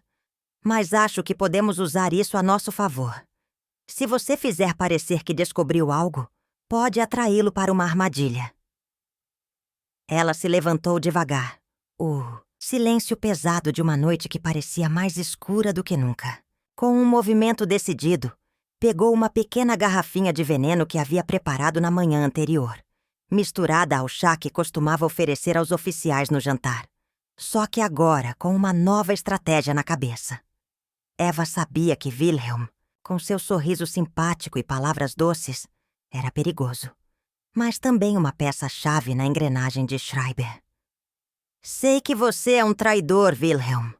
Mas acho que podemos usar isso a nosso favor. Se você fizer parecer que descobriu algo, pode atraí-lo para uma armadilha. Ela se levantou devagar. O silêncio pesado de uma noite que parecia mais escura do que nunca. Com um movimento decidido, pegou uma pequena garrafinha de veneno que havia preparado na manhã anterior, misturada ao chá que costumava oferecer aos oficiais no jantar. Só que agora com uma nova estratégia na cabeça. Eva sabia que Wilhelm, com seu sorriso simpático e palavras doces, era perigoso, mas também uma peça-chave na engrenagem de Schreiber. Sei que você é um traidor, Wilhelm,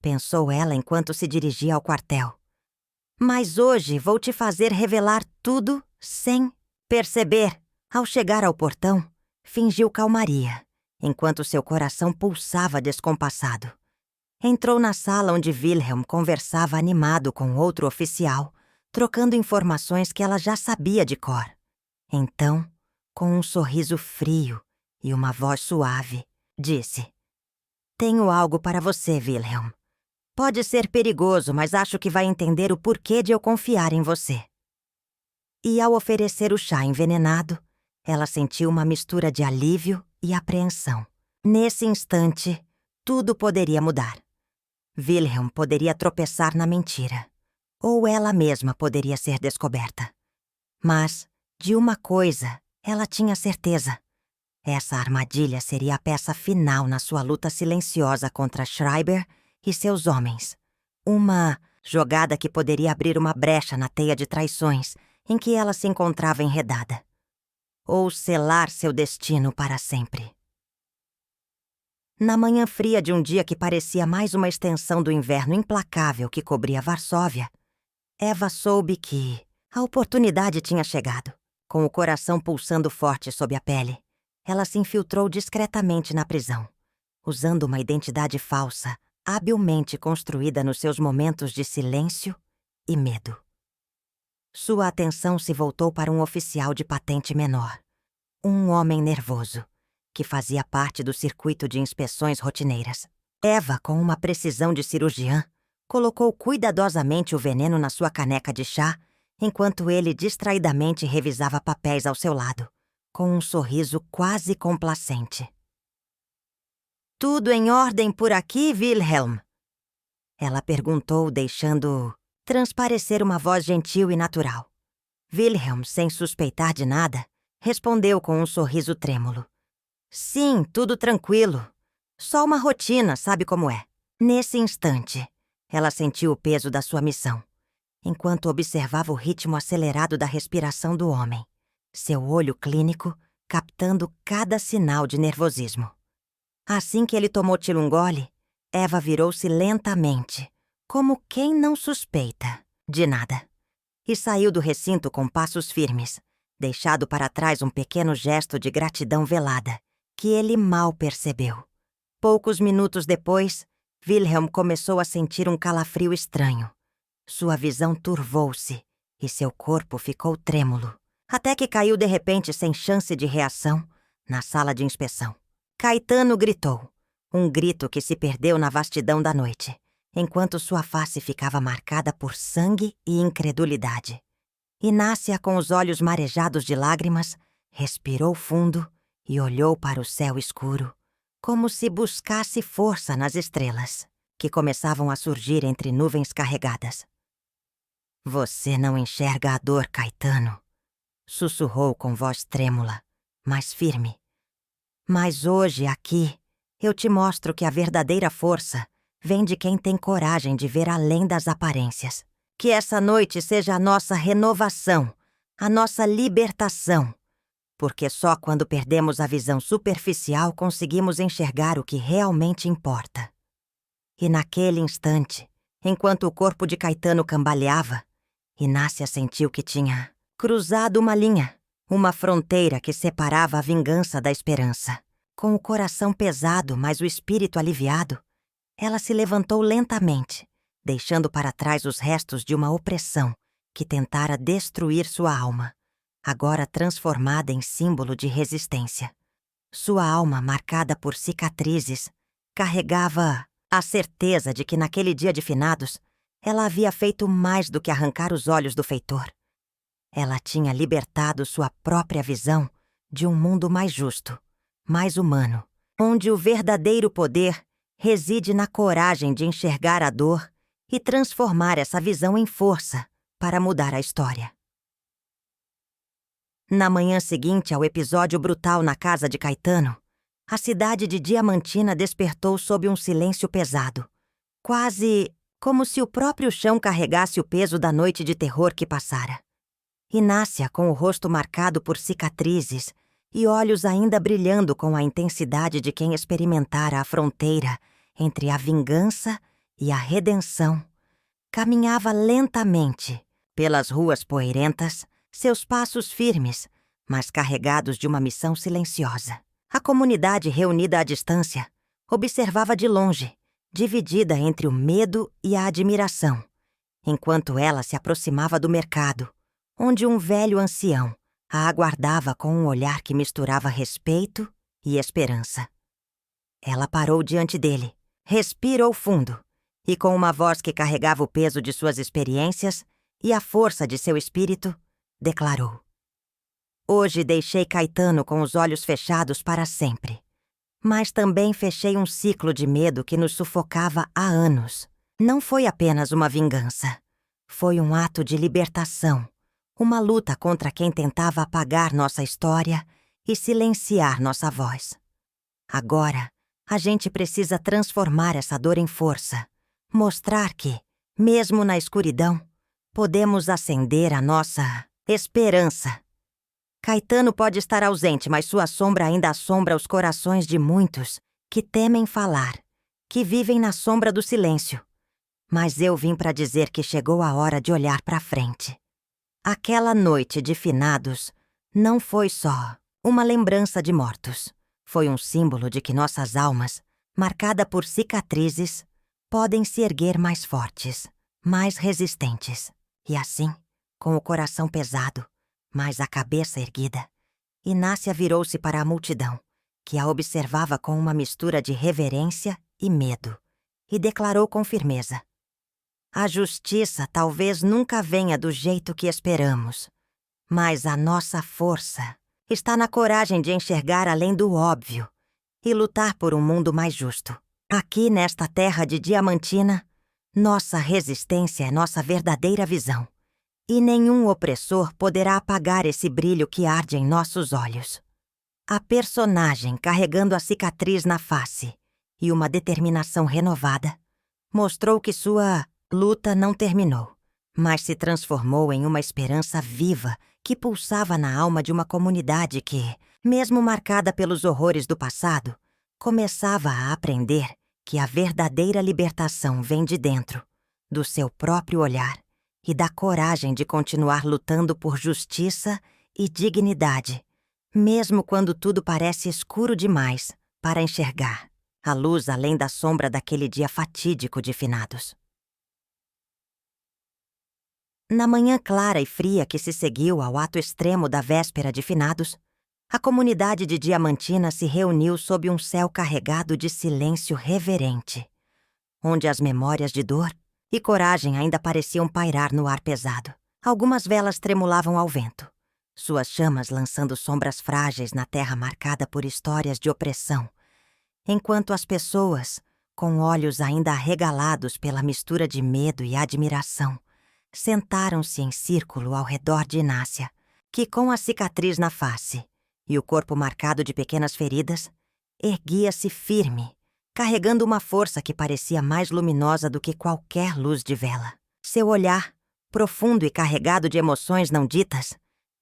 pensou ela enquanto se dirigia ao quartel. Mas hoje vou te fazer revelar tudo sem perceber. Ao chegar ao portão, fingiu calmaria, enquanto seu coração pulsava descompassado. Entrou na sala onde Wilhelm conversava animado com outro oficial, trocando informações que ela já sabia de cor. Então, com um sorriso frio e uma voz suave, disse: Tenho algo para você, Wilhelm. Pode ser perigoso, mas acho que vai entender o porquê de eu confiar em você. E ao oferecer o chá envenenado, ela sentiu uma mistura de alívio e apreensão. Nesse instante, tudo poderia mudar. Wilhelm poderia tropeçar na mentira, ou ela mesma poderia ser descoberta. Mas, de uma coisa, ela tinha certeza. Essa armadilha seria a peça final na sua luta silenciosa contra Schreiber e seus homens. Uma jogada que poderia abrir uma brecha na teia de traições em que ela se encontrava enredada. Ou selar seu destino para sempre. Na manhã fria de um dia que parecia mais uma extensão do inverno implacável que cobria Varsóvia, Eva soube que a oportunidade tinha chegado. Com o coração pulsando forte sob a pele, ela se infiltrou discretamente na prisão, usando uma identidade falsa, habilmente construída nos seus momentos de silêncio e medo. Sua atenção se voltou para um oficial de patente menor, um homem nervoso, que fazia parte do circuito de inspeções rotineiras. Eva, com uma precisão de cirurgiã, colocou cuidadosamente o veneno na sua caneca de chá, enquanto ele distraidamente revisava papéis ao seu lado, com um sorriso quase complacente. "Tudo em ordem por aqui, Wilhelm?" Ela perguntou, deixando transparecer uma voz gentil e natural. Wilhelm, sem suspeitar de nada, respondeu com um sorriso trêmulo. "Sim, tudo tranquilo. Só uma rotina, sabe como é." Nesse instante, ela sentiu o peso da sua missão, enquanto observava o ritmo acelerado da respiração do homem, seu olho clínico captando cada sinal de nervosismo. Assim que ele tomou tiro um gole, Eva virou-se lentamente, como quem não suspeita de nada, e saiu do recinto com passos firmes, deixado para trás um pequeno gesto de gratidão velada, que ele mal percebeu. Poucos minutos depois, Wilhelm começou a sentir um calafrio estranho. Sua visão turvou-se e seu corpo ficou trêmulo, até que caiu de repente sem chance de reação na sala de inspeção. Caetano gritou, um grito que se perdeu na vastidão da noite, enquanto sua face ficava marcada por sangue e incredulidade. Inácia, com os olhos marejados de lágrimas, respirou fundo e olhou para o céu escuro, como se buscasse força nas estrelas, que começavam a surgir entre nuvens carregadas. "Você não enxerga a dor, Caetano", sussurrou com voz trêmula, mas firme. "Mas hoje, aqui, eu te mostro que a verdadeira força vem de quem tem coragem de ver além das aparências. Que essa noite seja a nossa renovação, a nossa libertação. Porque só quando perdemos a visão superficial conseguimos enxergar o que realmente importa." E naquele instante, enquanto o corpo de Caetano cambaleava, Inácia sentiu que tinha cruzado uma linha, uma fronteira que separava a vingança da esperança. Com o coração pesado, mas o espírito aliviado, ela se levantou lentamente, deixando para trás os restos de uma opressão que tentara destruir sua alma, agora transformada em símbolo de resistência. Sua alma, marcada por cicatrizes, carregava a certeza de que naquele dia de finados ela havia feito mais do que arrancar os olhos do feitor. Ela tinha libertado sua própria visão de um mundo mais justo, mais humano, onde o verdadeiro poder reside na coragem de enxergar a dor e transformar essa visão em força para mudar a história. Na manhã seguinte ao episódio brutal na casa de Caetano, a cidade de Diamantina despertou sob um silêncio pesado, quase como se o próprio chão carregasse o peso da noite de terror que passara. Inácia, com o rosto marcado por cicatrizes e olhos ainda brilhando com a intensidade de quem experimentara a fronteira entre a vingança e a redenção, caminhava lentamente pelas ruas poeirentas, seus passos firmes, mas carregados de uma missão silenciosa. A comunidade reunida à distância observava de longe, dividida entre o medo e a admiração, enquanto ela se aproximava do mercado, onde um velho ancião a aguardava com um olhar que misturava respeito e esperança. Ela parou diante dele, respirou fundo e, com uma voz que carregava o peso de suas experiências e a força de seu espírito, declarou. Hoje deixei Caetano com os olhos fechados para sempre. Mas também fechei um ciclo de medo que nos sufocava há anos. Não foi apenas uma vingança. Foi um ato de libertação. Uma luta contra quem tentava apagar nossa história e silenciar nossa voz. Agora, a gente precisa transformar essa dor em força. Mostrar que, mesmo na escuridão, podemos acender a nossa esperança. Caetano pode estar ausente, mas sua sombra ainda assombra os corações de muitos que temem falar, que vivem na sombra do silêncio. Mas eu vim para dizer que chegou a hora de olhar para frente. Aquela noite de finados não foi só uma lembrança de mortos. Foi um símbolo de que nossas almas, marcada por cicatrizes, podem se erguer mais fortes, mais resistentes. E assim, com o coração pesado, mas a cabeça erguida, Inácia virou-se para a multidão, que a observava com uma mistura de reverência e medo, e declarou com firmeza: a justiça talvez nunca venha do jeito que esperamos, mas a nossa força está na coragem de enxergar além do óbvio e lutar por um mundo mais justo. Aqui nesta terra de Diamantina, nossa resistência é nossa verdadeira visão. E nenhum opressor poderá apagar esse brilho que arde em nossos olhos. A personagem carregando a cicatriz na face e uma determinação renovada mostrou que sua luta não terminou, mas se transformou em uma esperança viva que pulsava na alma de uma comunidade que, mesmo marcada pelos horrores do passado, começava a aprender que a verdadeira libertação vem de dentro, do seu próprio olhar, e da coragem de continuar lutando por justiça e dignidade, mesmo quando tudo parece escuro demais para enxergar a luz além da sombra daquele dia fatídico de finados. Na manhã clara e fria que se seguiu ao ato extremo da véspera de finados, a comunidade de Diamantina se reuniu sob um céu carregado de silêncio reverente, onde as memórias de dor e coragem ainda pareciam pairar no ar pesado. Algumas velas tremulavam ao vento, suas chamas lançando sombras frágeis na terra marcada por histórias de opressão, enquanto as pessoas, com olhos ainda arregalados pela mistura de medo e admiração, sentaram-se em círculo ao redor de Inácia, que, com a cicatriz na face e o corpo marcado de pequenas feridas, erguia-se firme, carregando uma força que parecia mais luminosa do que qualquer luz de vela. Seu olhar, profundo e carregado de emoções não ditas,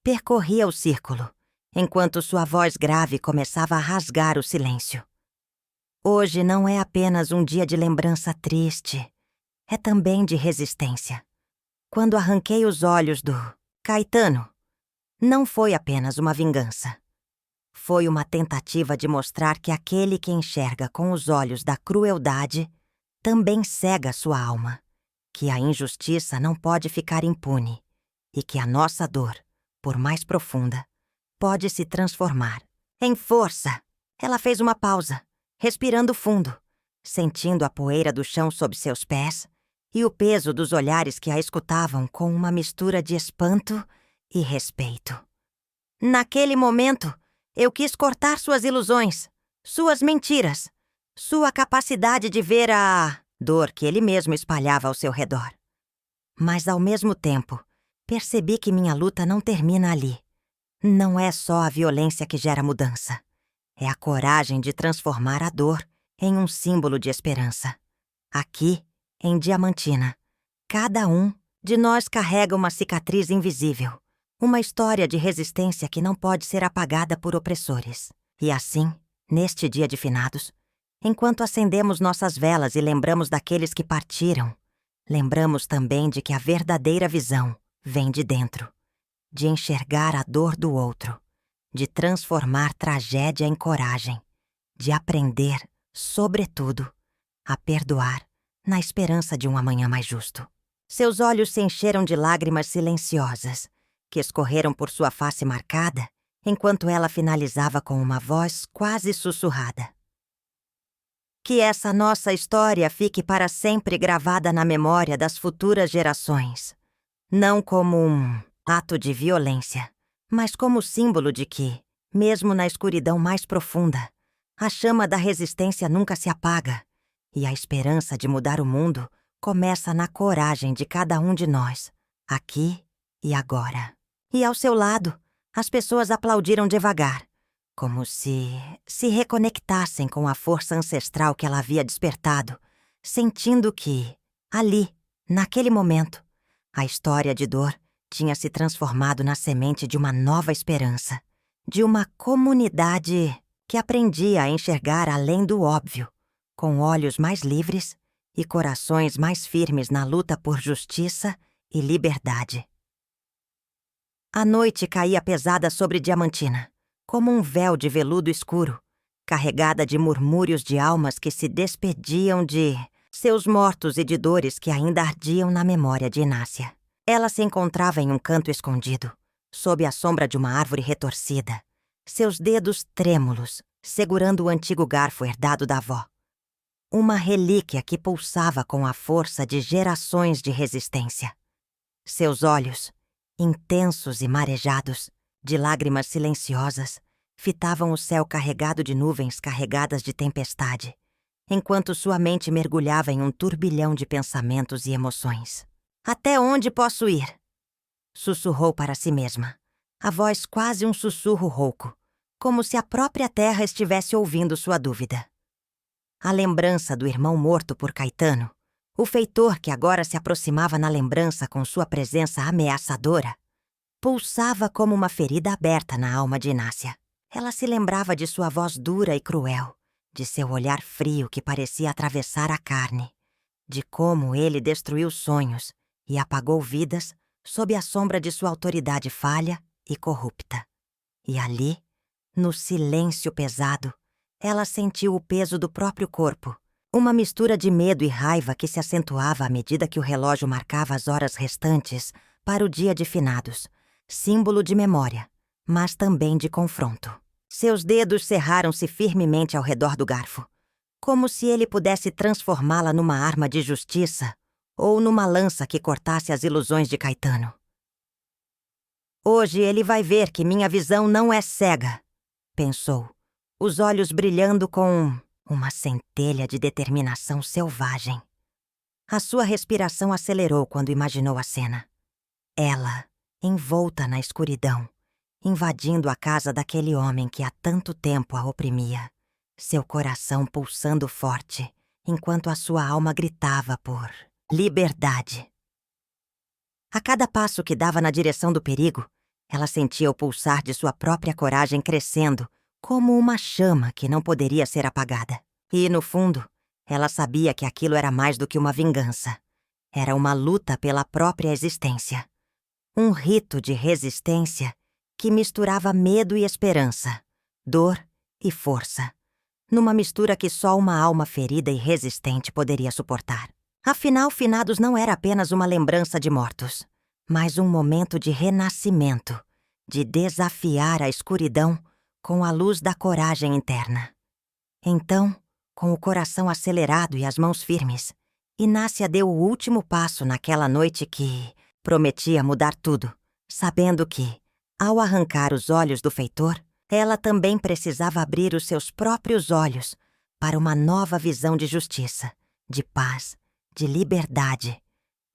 percorria o círculo, enquanto sua voz grave começava a rasgar o silêncio. Hoje não é apenas um dia de lembrança triste, é também de resistência. Quando arranquei os olhos do Caetano, não foi apenas uma vingança. Foi uma tentativa de mostrar que aquele que enxerga com os olhos da crueldade também cega sua alma, que a injustiça não pode ficar impune e que a nossa dor, por mais profunda, pode se transformar em força. Ela fez uma pausa, respirando fundo, sentindo a poeira do chão sob seus pés e o peso dos olhares que a escutavam com uma mistura de espanto e respeito. Naquele momento, eu quis cortar suas ilusões, suas mentiras, sua capacidade de ver a dor que ele mesmo espalhava ao seu redor. Mas, ao mesmo tempo, percebi que minha luta não termina ali. Não é só a violência que gera mudança. É a coragem de transformar a dor em um símbolo de esperança. Aqui, em Diamantina, cada um de nós carrega uma cicatriz invisível, uma história de resistência que não pode ser apagada por opressores. E assim, neste dia de finados, enquanto acendemos nossas velas e lembramos daqueles que partiram, lembramos também de que a verdadeira visão vem de dentro, de enxergar a dor do outro, de transformar tragédia em coragem, de aprender, sobretudo, a perdoar na esperança de um amanhã mais justo. Seus olhos se encheram de lágrimas silenciosas, que escorreram por sua face marcada, enquanto ela finalizava com uma voz quase sussurrada. Que essa nossa história fique para sempre gravada na memória das futuras gerações, não como um Ato de violência, mas como símbolo de que, mesmo na escuridão mais profunda, a chama da resistência nunca se apaga e a esperança de mudar o mundo começa na coragem de cada um de nós, aqui e agora. E ao seu lado, as pessoas aplaudiram devagar, como se reconectassem com a força ancestral que ela havia despertado, sentindo que, ali, naquele momento, a história de dor tinha se transformado na semente de uma nova esperança, de uma comunidade que aprendia a enxergar além do óbvio, com olhos mais livres e corações mais firmes na luta por justiça e liberdade. A noite caía pesada sobre Diamantina, como um véu de veludo escuro, carregada de murmúrios de almas que se despediam de seus mortos e de dores que ainda ardiam na memória de Inácia. Ela se encontrava em um canto escondido, sob a sombra de uma árvore retorcida, seus dedos trêmulos, segurando o antigo garfo herdado da avó. Uma relíquia que pulsava com a força de gerações de resistência. Seus olhos, intensos e marejados, de lágrimas silenciosas, fitavam o céu carregado de nuvens carregadas de tempestade, enquanto sua mente mergulhava em um turbilhão de pensamentos e emoções. "Até onde posso ir?" sussurrou para si mesma, a voz quase um sussurro rouco, como se a própria terra estivesse ouvindo sua dúvida. A lembrança do irmão morto por Caetano, o feitor que agora se aproximava na lembrança com sua presença ameaçadora, pulsava como uma ferida aberta na alma de Inácia. Ela se lembrava de sua voz dura e cruel, de seu olhar frio que parecia atravessar a carne, de como ele destruiu sonhos e apagou vidas sob a sombra de sua autoridade falha e corrupta. E ali, no silêncio pesado, ela sentiu o peso do próprio corpo, uma mistura de medo e raiva que se acentuava à medida que o relógio marcava as horas restantes para o dia de finados, símbolo de memória, mas também de confronto. Seus dedos cerraram-se firmemente ao redor do garfo, como se ele pudesse transformá-la numa arma de justiça ou numa lança que cortasse as ilusões de Caetano. "Hoje ele vai ver que minha visão não é cega", pensou, os olhos brilhando com uma centelha de determinação selvagem. A sua respiração acelerou quando imaginou a cena. Ela, envolta na escuridão, invadindo a casa daquele homem que há tanto tempo a oprimia, seu coração pulsando forte, enquanto a sua alma gritava por liberdade. A cada passo que dava na direção do perigo, ela sentia o pulsar de sua própria coragem crescendo, como uma chama que não poderia ser apagada. E, no fundo, ela sabia que aquilo era mais do que uma vingança. Era uma luta pela própria existência. Um rito de resistência que misturava medo e esperança, dor e força, numa mistura que só uma alma ferida e resistente poderia suportar. Afinal, finados não era apenas uma lembrança de mortos, mas um momento de renascimento, de desafiar a escuridão com a luz da coragem interna. Então, com o coração acelerado e as mãos firmes, Inácia deu o último passo naquela noite que prometia mudar tudo, sabendo que, ao arrancar os olhos do feitor, ela também precisava abrir os seus próprios olhos para uma nova visão de justiça, de paz, de liberdade,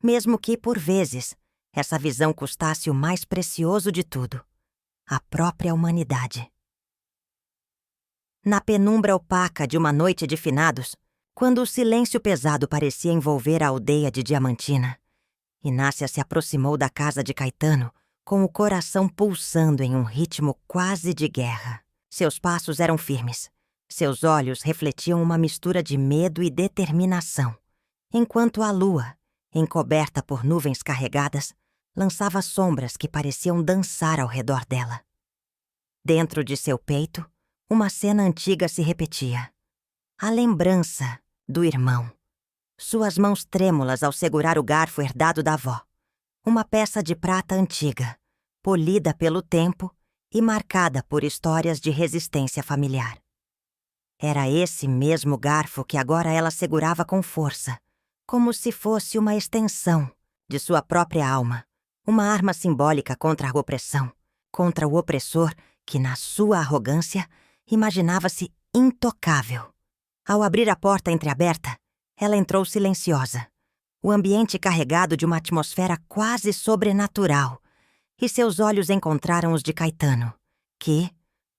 mesmo que, por vezes, essa visão custasse o mais precioso de tudo, a própria humanidade. Na penumbra opaca de uma noite de finados, quando o silêncio pesado parecia envolver a aldeia de Diamantina, Inácia se aproximou da casa de Caetano com o coração pulsando em um ritmo quase de guerra. Seus passos eram firmes, seus olhos refletiam uma mistura de medo e determinação, enquanto a lua, encoberta por nuvens carregadas, lançava sombras que pareciam dançar ao redor dela. Dentro de seu peito, uma cena antiga se repetia. A lembrança do irmão. Suas mãos trêmulas ao segurar o garfo herdado da avó. Uma peça de prata antiga, polida pelo tempo e marcada por histórias de resistência familiar. Era esse mesmo garfo que agora ela segurava com força, como se fosse uma extensão de sua própria alma, Uma arma simbólica contra a opressão, contra o opressor que, na sua arrogância, imaginava-se intocável. Ao abrir a porta entreaberta, ela entrou silenciosa, o ambiente carregado de uma atmosfera quase sobrenatural, e seus olhos encontraram os de Caetano, que,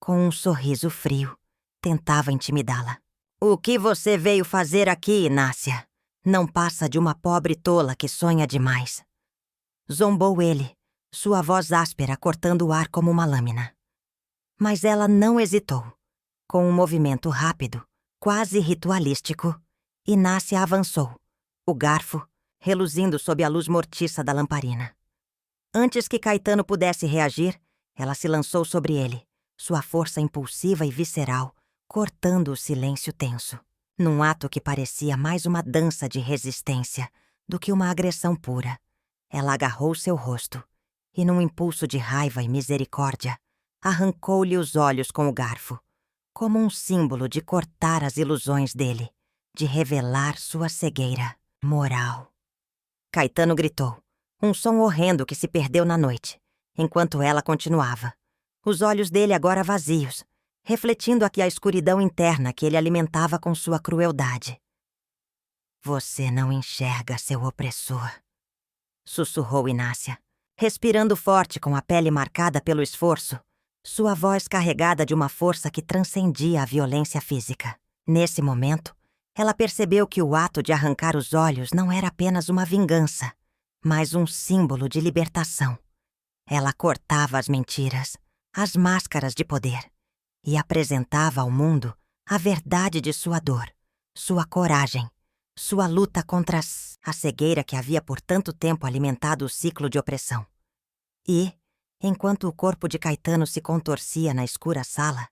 com um sorriso frio, tentava intimidá-la. "O que você veio fazer aqui, Inácia? Não passa de uma pobre tola que sonha demais." Zombou ele, sua voz áspera cortando o ar como uma lâmina. Mas ela não hesitou. Com um movimento rápido, quase ritualístico, Inácia avançou, o garfo reluzindo sob a luz mortiça da lamparina. Antes que Caetano pudesse reagir, ela se lançou sobre ele, sua força impulsiva e visceral, cortando o silêncio tenso, num ato que parecia mais uma dança de resistência do que uma agressão pura. Ela agarrou seu rosto e, num impulso de raiva e misericórdia, arrancou-lhe os olhos com o garfo, como um símbolo de cortar as ilusões dele, de revelar sua cegueira moral. Caetano gritou, um som horrendo que se perdeu na noite, enquanto ela continuava. Os olhos dele agora vazios, refletindo aqui a escuridão interna que ele alimentava com sua crueldade. "Você não enxerga seu opressor", sussurrou Inácia, respirando forte com a pele marcada pelo esforço, sua voz carregada de uma força que transcendia a violência física. Nesse momento, ela percebeu que o ato de arrancar os olhos não era apenas uma vingança, mas um símbolo de libertação. Ela cortava as mentiras, as máscaras de poder, e apresentava ao mundo a verdade de sua dor, sua coragem, sua luta contra a cegueira que havia por tanto tempo alimentado o ciclo de opressão. E, enquanto o corpo de Caetano se contorcia na escura sala,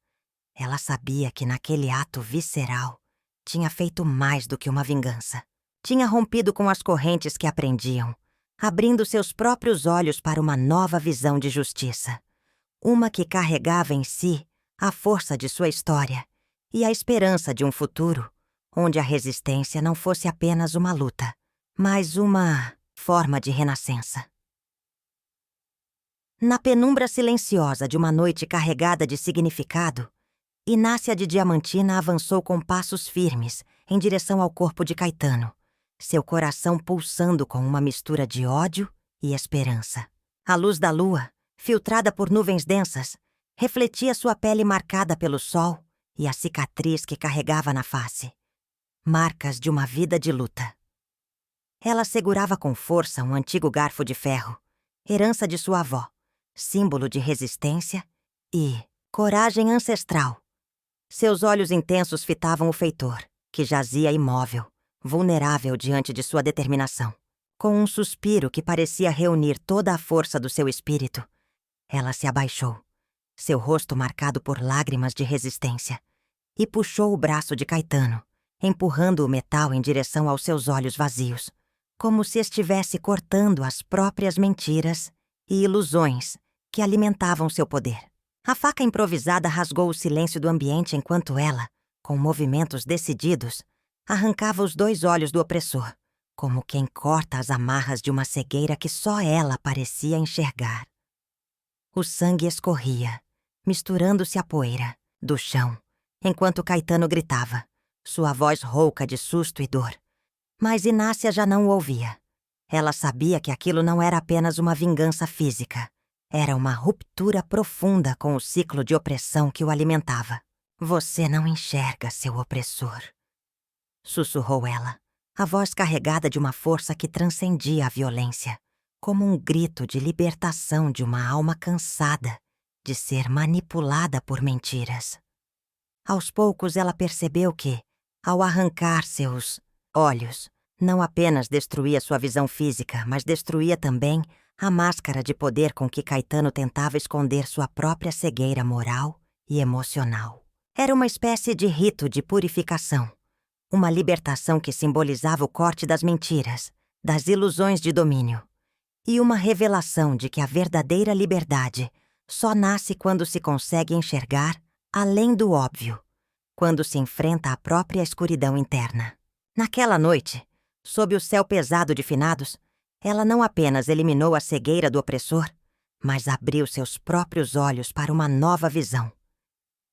ela sabia que naquele ato visceral tinha feito mais do que uma vingança. Tinha rompido com as correntes que a prendiam, abrindo seus próprios olhos para uma nova visão de justiça. Uma que carregava em si a força de sua história e a esperança de um futuro onde a resistência não fosse apenas uma luta, mas uma forma de renascença. Na penumbra silenciosa de uma noite carregada de significado, Inácia de Diamantina avançou com passos firmes em direção ao corpo de Caetano, seu coração pulsando com uma mistura de ódio e esperança. A luz da lua, filtrada por nuvens densas, refletia sua pele marcada pelo sol e a cicatriz que carregava na face. Marcas de uma vida de luta. Ela segurava com força um antigo garfo de ferro, herança de sua avó, símbolo de resistência e coragem ancestral. Seus olhos intensos fitavam o feitor, que jazia imóvel, vulnerável diante de sua determinação. Com um suspiro que parecia reunir toda a força do seu espírito, ela se abaixou, seu rosto marcado por lágrimas de resistência, e puxou o braço de Caetano, empurrando o metal em direção aos seus olhos vazios, como se estivesse cortando as próprias mentiras e ilusões que alimentavam seu poder. A faca improvisada rasgou o silêncio do ambiente enquanto ela, com movimentos decididos, arrancava os 2 olhos do opressor, como quem corta as amarras de uma cegueira que só ela parecia enxergar. O sangue escorria, misturando-se à poeira, do chão, enquanto Caetano gritava, sua voz rouca de susto e dor. Mas Inácia já não o ouvia. Ela sabia que aquilo não era apenas uma vingança física. Era uma ruptura profunda com o ciclo de opressão que o alimentava. "Você não enxerga seu opressor", sussurrou ela, a voz carregada de uma força que transcendia a violência, como um grito de libertação de uma alma cansada de ser manipulada por mentiras. Aos poucos ela percebeu que, ao arrancar seus olhos, não apenas destruía sua visão física, mas destruía também a máscara de poder com que Caetano tentava esconder sua própria cegueira moral e emocional. Era uma espécie de rito de purificação, uma libertação que simbolizava o corte das mentiras, das ilusões de domínio, e uma revelação de que a verdadeira liberdade só nasce quando se consegue enxergar além do óbvio, quando se enfrenta a própria escuridão interna. Naquela noite, sob o céu pesado de finados, Ela não apenas eliminou a cegueira do opressor, mas abriu seus próprios olhos para uma nova visão.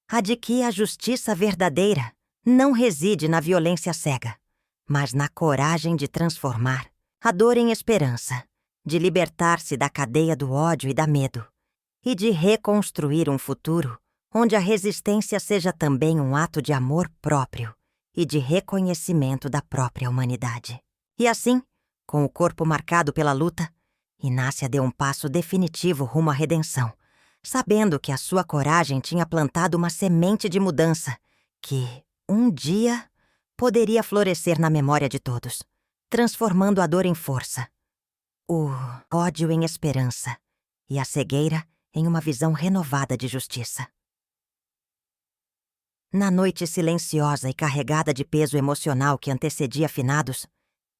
A de que a justiça verdadeira não reside na violência cega, mas na coragem de transformar a dor em esperança, de libertar-se da cadeia do ódio e da medo, e de reconstruir um futuro onde a resistência seja também um ato de amor próprio e de reconhecimento da própria humanidade. E assim, com o corpo marcado pela luta, Inácia deu um passo definitivo rumo à redenção, sabendo que a sua coragem tinha plantado uma semente de mudança que, um dia, poderia florescer na memória de todos, transformando a dor em força, o ódio em esperança e a cegueira em uma visão renovada de justiça. Na noite silenciosa e carregada de peso emocional que antecedia finados,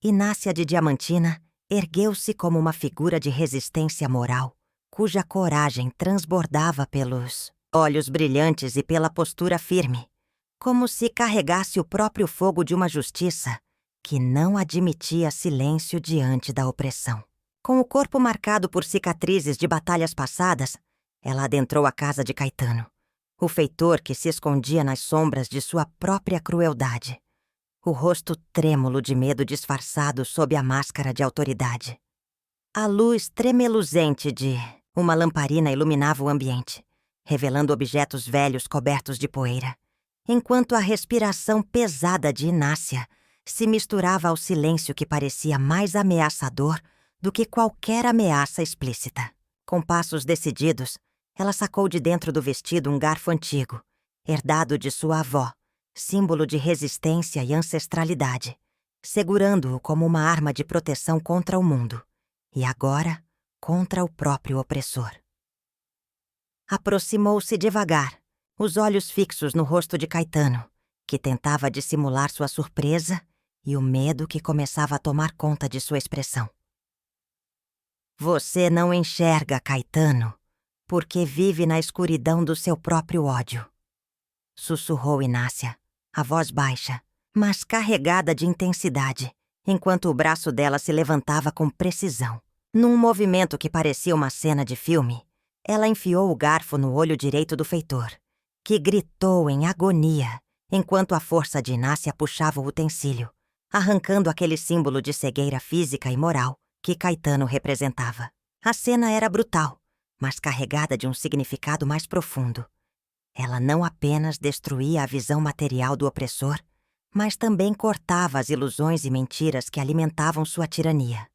Inácia de Diamantina ergueu-se como uma figura de resistência moral, cuja coragem transbordava pelos olhos brilhantes e pela postura firme, como se carregasse o próprio fogo de uma justiça que não admitia silêncio diante da opressão. Com o corpo marcado por cicatrizes de batalhas passadas, ela adentrou a casa de Caetano, o feitor que se escondia nas sombras de sua própria crueldade, o rosto trêmulo de medo disfarçado sob a máscara de autoridade. A luz tremeluzente de uma lamparina iluminava o ambiente, revelando objetos velhos cobertos de poeira, enquanto a respiração pesada de Inácia se misturava ao silêncio que parecia mais ameaçador do que qualquer ameaça explícita. Com passos decididos, ela sacou de dentro do vestido um garfo antigo, herdado de sua avó, símbolo de resistência e ancestralidade, segurando-o como uma arma de proteção contra o mundo, e agora contra o próprio opressor. Aproximou-se devagar, os olhos fixos no rosto de Caetano, que tentava dissimular sua surpresa e o medo que começava a tomar conta de sua expressão. Você não enxerga, Caetano, porque vive na escuridão do seu próprio ódio, sussurrou Inácia, a voz baixa, mas carregada de intensidade, enquanto o braço dela se levantava com precisão. Num movimento que parecia uma cena de filme, ela enfiou o garfo no olho direito do feitor, que gritou em agonia enquanto a força de Inácia puxava o utensílio, arrancando aquele símbolo de cegueira física e moral que Caetano representava. A cena era brutal, mas carregada de um significado mais profundo. Ela não apenas destruía a visão material do opressor, mas também cortava as ilusões e mentiras que alimentavam sua tirania.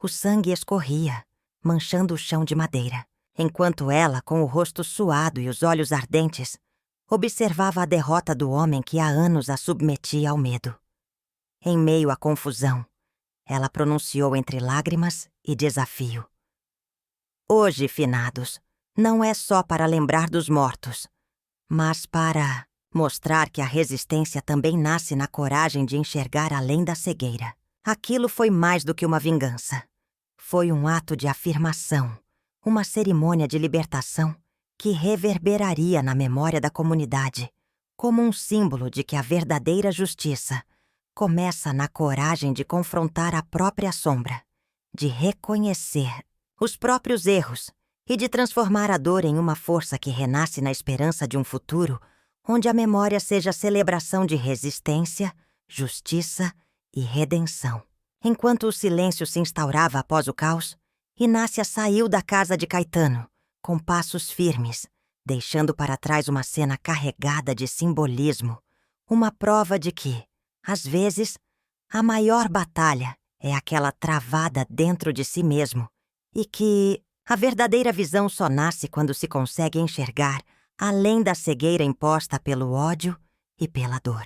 O sangue escorria, manchando o chão de madeira, enquanto ela, com o rosto suado e os olhos ardentes, observava a derrota do homem que há anos a submetia ao medo. Em meio à confusão, ela pronunciou entre lágrimas e desafio. Hoje, finados, não é só para lembrar dos mortos, mas para mostrar que a resistência também nasce na coragem de enxergar além da cegueira. Aquilo foi mais do que uma vingança. Foi um ato de afirmação, uma cerimônia de libertação que reverberaria na memória da comunidade, como um símbolo de que a verdadeira justiça começa na coragem de confrontar a própria sombra, de reconhecer os próprios erros e de transformar a dor em uma força que renasce na esperança de um futuro onde a memória seja celebração de resistência, justiça e redenção. Enquanto o silêncio se instaurava após o caos, Inácia saiu da casa de Caetano, com passos firmes, deixando para trás uma cena carregada de simbolismo, uma prova de que, às vezes, a maior batalha é aquela travada dentro de si mesmo e que a verdadeira visão só nasce quando se consegue enxergar além da cegueira imposta pelo ódio e pela dor.